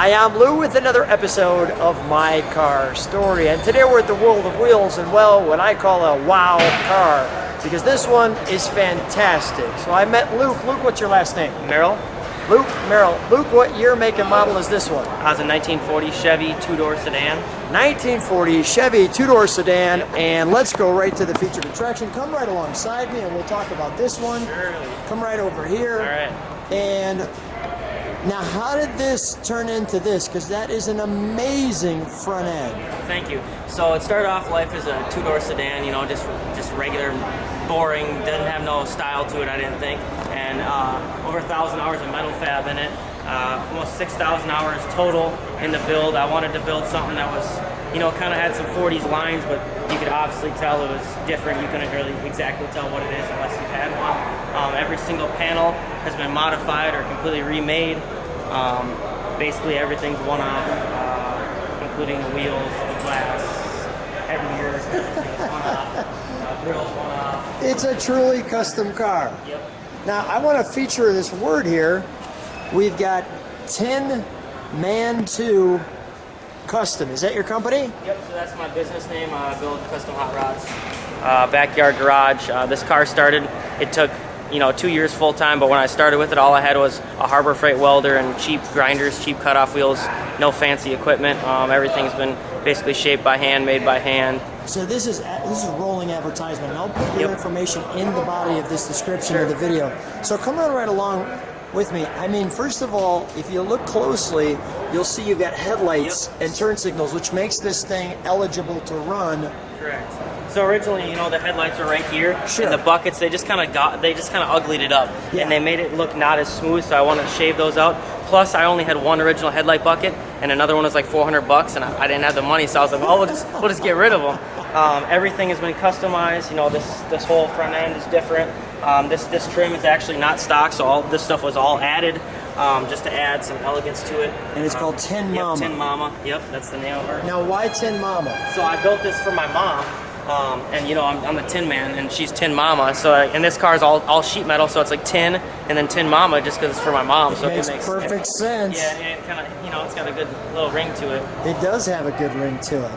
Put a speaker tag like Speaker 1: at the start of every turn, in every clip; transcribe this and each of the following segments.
Speaker 1: Hi, I'm Lou with another episode of My Car Story, and today we're at the World of Wheels, and well, what I call a wow car, because this one is fantastic. So I met Luke. Luke, what's your last name?
Speaker 2: Merrill.
Speaker 1: Luke Merrill. Luke, what year, make, and model is this one?
Speaker 2: I was a 1940 Chevy two-door sedan.
Speaker 1: 1940 Chevy two-door sedan, and let's go right to the featured attraction. Come right alongside me, and we'll talk about this one.
Speaker 2: Surely.
Speaker 1: Come right over here.
Speaker 2: All right.
Speaker 1: And now, how did this turn into this? Because that is an amazing front end.
Speaker 2: Thank you. So it started off life as a two-door sedan, you know, just regular, boring, doesn't have no style to it, I didn't think. And over 1,000 hours of metal fab in it, almost 6,000 hours total in the build. I wanted to build something that was, you know, kind of had some 40s lines, but you could obviously tell it was different. You couldn't really exactly tell what it is unless you had one. Every single panel has been modified or completely remade. Basically everything's one-off, including the wheels, the glass, every year is one-off, grills one-off.
Speaker 1: It's a truly custom car.
Speaker 2: Yep.
Speaker 1: Now, I want to feature this word here. We've got Tinmama Custom. Is that your company?
Speaker 2: Yep, so that's my business name. I build custom hot rods. Backyard garage. This car started, it took 2 years full time, but when I started with it, all I had was a Harbor Freight welder and cheap grinders, cheap cutoff wheels, no fancy equipment. Everything's been basically shaped by hand, made by hand.
Speaker 1: So this is rolling advertisement, and I'll put your information in the body of this description of the video. So come on right along with me. I mean, first of all, if you look closely, you'll see you've got headlights and turn signals, which makes this thing eligible to run.
Speaker 2: Correct. So originally, the headlights were right here,
Speaker 1: Sure.
Speaker 2: and the buckets they just kind of uglied it up, and they made it look not as smooth. So I wanted to shave those out. Plus, I only had one original headlight bucket, and another one was like $400, and I didn't have the money, so I was like, well, we'll just get rid of them. Everything has been customized. This whole front end is different. This trim is actually not stock, so all this stuff was all added just to add some elegance to it.
Speaker 1: And it's called Tinmama.
Speaker 2: Yep, Tinmama. Yep, that's the name of her.
Speaker 1: Now, why Tinmama?
Speaker 2: So I built this for my mom. And I'm the Tin Man, and she's Tinmama. So and this car is all sheet metal, so it's like tin and then Tinmama, just because it's for my mom. So
Speaker 1: Makes perfect sense.
Speaker 2: Yeah, and it kind of it's got a good little ring to it.
Speaker 1: It does have a good ring to it.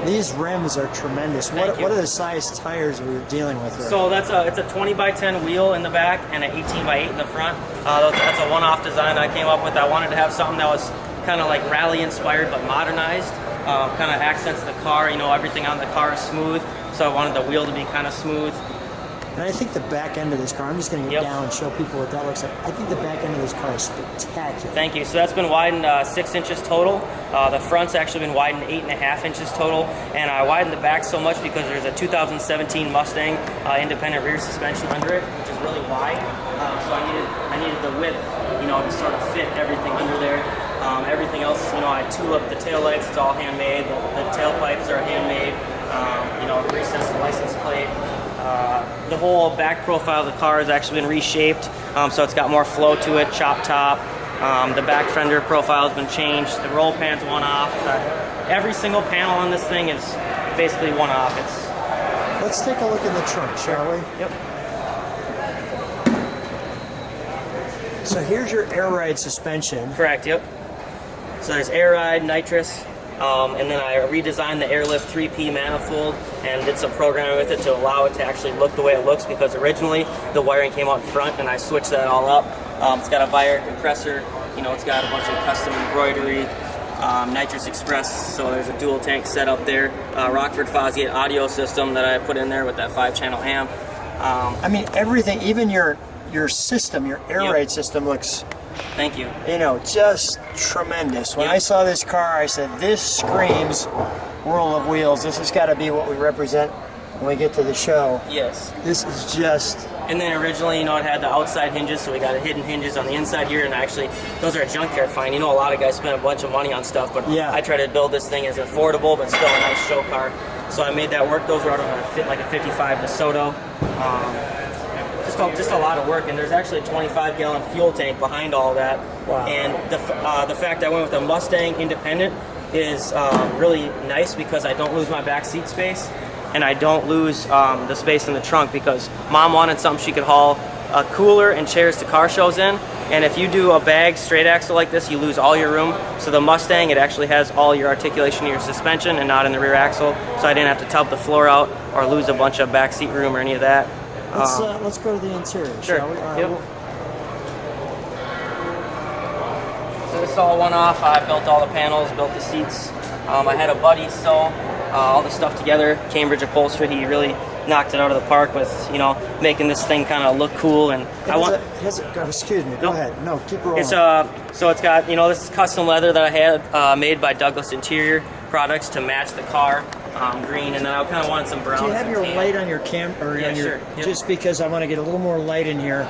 Speaker 1: These rims are tremendous. What are the size tires we were dealing with here?
Speaker 2: So it's a 20x10 wheel in the back and an 18x8 in the front. That's a one-off design I came up with. I wanted to have something that was kind of like rally inspired but modernized. Kind of accents the car. Everything on the car is smooth, so I wanted the wheel to be kind of smooth.
Speaker 1: And I think the back end of this car, I'm just going to get down and show people what that looks like. I think the back end of this car is spectacular.
Speaker 2: Thank you. So that's been widened 6 inches total. The front's actually been widened 8.5 inches total, and I widened the back so much because there's a 2017 Mustang independent rear suspension under it, which is really wide. So I needed the width, to sort of fit everything under there. Everything else, I tool up the taillights. It's all handmade. The tailpipes are handmade. Recessed license plate. The whole back profile of the car has actually been reshaped, so it's got more flow to it, chop top. The back fender profile has been changed. The roll pan's one off. Every single panel on this thing is basically one off.
Speaker 1: Let's take a look in the trunk, shall we?
Speaker 2: Yep.
Speaker 1: So here's your air ride suspension.
Speaker 2: Correct, yep. So there's air ride, nitrous, and then I redesigned the airlift 3P manifold and did some programming with it to allow it to actually look the way it looks, because originally the wiring came out front and I switched that all up. It's got a Viair compressor, it's got a bunch of custom embroidery, nitrous express, so there's a dual tank set up there, Rockford Fosgate audio system that I put in there with that 5-channel amp.
Speaker 1: I mean, everything, even your system, your air ride system looks,
Speaker 2: thank you,
Speaker 1: just tremendous. When I saw this car, I said, this screams World of Wheels. This has got to be what we represent when we get to the show.
Speaker 2: Yes.
Speaker 1: This is just...
Speaker 2: And then originally, it had the outside hinges, so we got hidden hinges on the inside here, and actually, those are a junkyard find. A lot of guys spend a bunch of money on stuff, but I try to build this thing as affordable, but still a nice show car. So I made that work. Those were out of a 55 DeSoto. Just a lot of work, and there's actually a 25-gallon fuel tank behind all that.
Speaker 1: Wow.
Speaker 2: And the fact I went with a Mustang independent is really nice, because I don't lose my back seat space, and I don't lose the space in the trunk, because Mom wanted something she could haul a cooler and chairs to car shows in, And if you do a bag straight axle like this, you lose all your room. So the Mustang, it actually has all your articulation in your suspension and not in the rear axle. So I didn't have to tub the floor out or lose a bunch of backseat room or any of that.
Speaker 1: Let's go to the interior,
Speaker 2: sure.
Speaker 1: shall we? All right,
Speaker 2: Yep. So this all went off. I built all the panels, built the seats. I had a buddy sew all the stuff together. Cambridge upholstery. He really knocked it out of the park with, you know, making this thing kind of look cool. And
Speaker 1: excuse me. Go ahead. No, keep rolling.
Speaker 2: It's so it's got, you know, this is custom leather that I had made by Douglas Interior Products to match the car, green, and then I kind of wanted some brown.
Speaker 1: Do you have your light on your camera?
Speaker 2: Yeah, sure. Yep.
Speaker 1: Just because I want to get a little more light in here,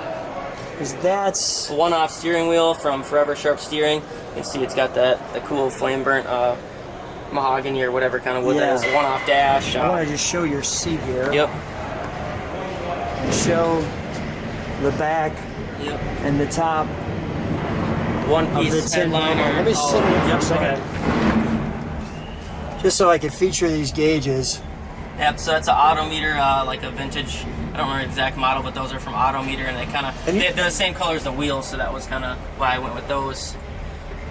Speaker 1: because that's
Speaker 2: a one-off steering wheel from Forever Sharp Steering. You can see it's got the cool flame burnt mahogany or whatever kind of wood that is. A one-off dash.
Speaker 1: I want to just show your seat here.
Speaker 2: Yep.
Speaker 1: And show the back.
Speaker 2: Yep.
Speaker 1: And the top.
Speaker 2: One-piece headliner.
Speaker 1: Let me sit in here for a second. Just so I can feature these gauges.
Speaker 2: Yep, so that's an Autometer, like a vintage, I don't remember the exact model, but those are from Autometer, and they're the same color as the wheels, so that was kind of why I went with those.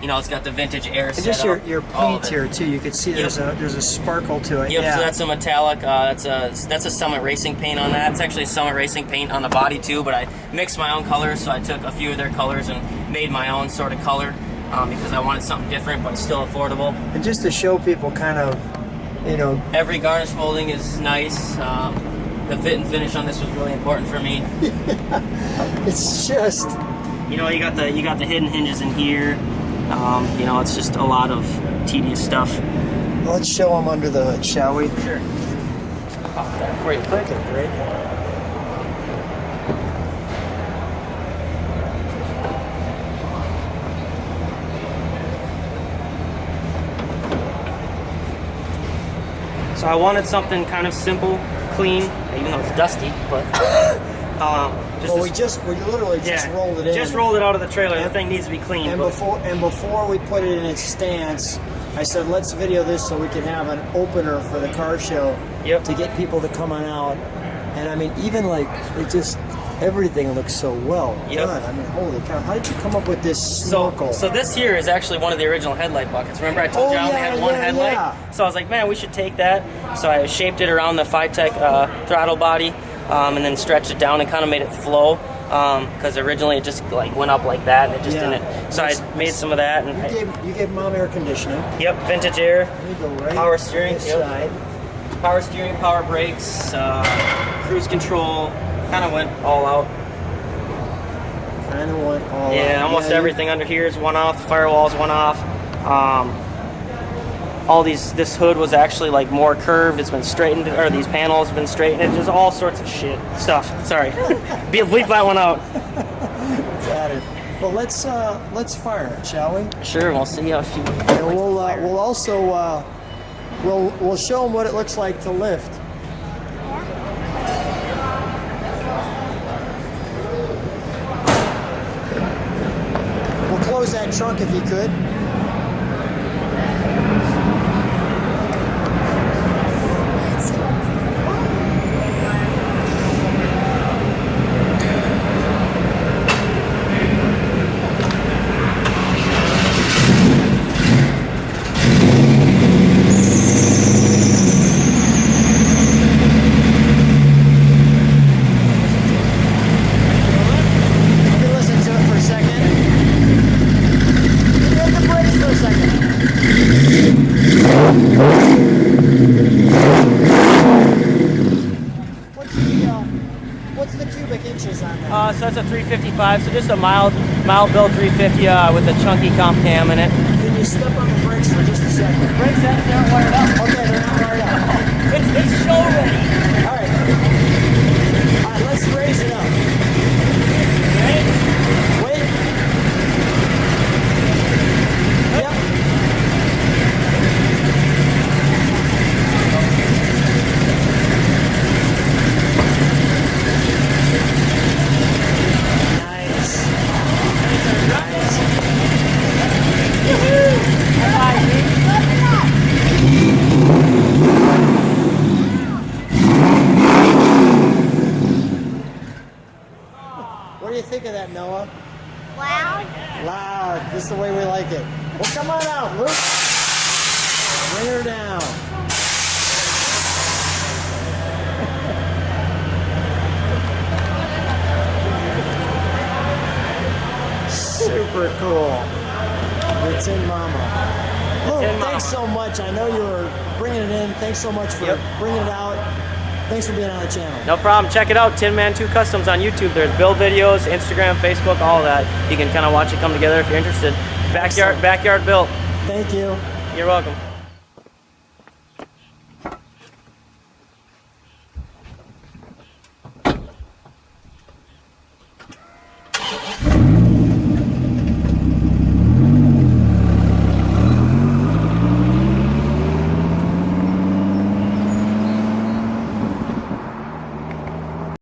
Speaker 2: You know, it's got the vintage air setup.
Speaker 1: And just your paint here, too. You can see there's a sparkle to it.
Speaker 2: Yep, so that's a metallic, that's a Summit Racing paint on that. It's actually a Summit Racing paint on the body, too, but I mixed my own colors, so I took a few of their colors and made my own sort of color. Because I wanted something different, but it's still affordable.
Speaker 1: And just to show people kind of, you know...
Speaker 2: Every garnish molding is nice. The fit and finish on this was really important for me.
Speaker 1: It's just...
Speaker 2: You know, you got the hidden hinges in here. You know, it's just a lot of tedious stuff.
Speaker 1: Well, let's show them under the hood, shall we?
Speaker 2: Sure. Pop that for you quick.
Speaker 1: Okay, great.
Speaker 2: So I wanted something kind of simple, clean, even though it's dusty, but
Speaker 1: we literally just rolled it in.
Speaker 2: Just rolled it out of the trailer. The thing needs to be clean.
Speaker 1: And before we put it in its stance, I said let's video this so we can have an opener for the car show to get people to come on out. And I mean, even like it just everything looks so well done. I mean, holy cow! How did you come up with this snorkel?
Speaker 2: So this here is actually one of the original headlight buckets. Remember I told you I only had one headlight? Yeah. So I was like, man, we should take that. So I shaped it around the FiTech throttle body and then stretched it down and kind of made it flow. Because originally it just like went up like that and it just didn't. So I made some of that. And
Speaker 1: you gave Mom air conditioning.
Speaker 2: Yep, vintage air.
Speaker 1: There you go, right?
Speaker 2: Power steering.
Speaker 1: Side.
Speaker 2: Power steering, power brakes, cruise control. Kind of went all out.
Speaker 1: Kind of went all out.
Speaker 2: Yeah, almost everything under here is one off. The firewall's one off. This hood was actually like more curved. It's been straightened, or these panels have been straightened. It's just all sorts of shit stuff. Sorry, bleep that one out.
Speaker 1: Got it. Well, let's fire it, shall we?
Speaker 2: Sure. We'll see how she.
Speaker 1: And we'll also we'll show them what it looks like to lift. Close that trunk if you could. What's the cubic inches on that?
Speaker 2: So that's a 355, so just a mild build 350 with a chunky comp cam in it.
Speaker 1: Can you step on the brakes for just a second?
Speaker 2: Brakes aren't wired up.
Speaker 1: Okay, they're not wired up.
Speaker 2: It's show ready.
Speaker 1: All right, let's raise it up. Ready? Wait. Yep. What do you think of that, Noah?
Speaker 3: Wow.
Speaker 1: That's the way we like it. Well, come on out, Luke. Bring her down. Super cool. The Tinmama. Luke, thanks so much. I know you were bringing it in. Thanks so much for bringing it out. Thanks for being on the channel.
Speaker 2: No problem. Check it out, Tin Man 2 Customs on YouTube. There's build videos, Instagram, Facebook, all of that. You can kind of watch it come together if you're interested. Backyard built.
Speaker 1: Thank you.
Speaker 2: You're welcome.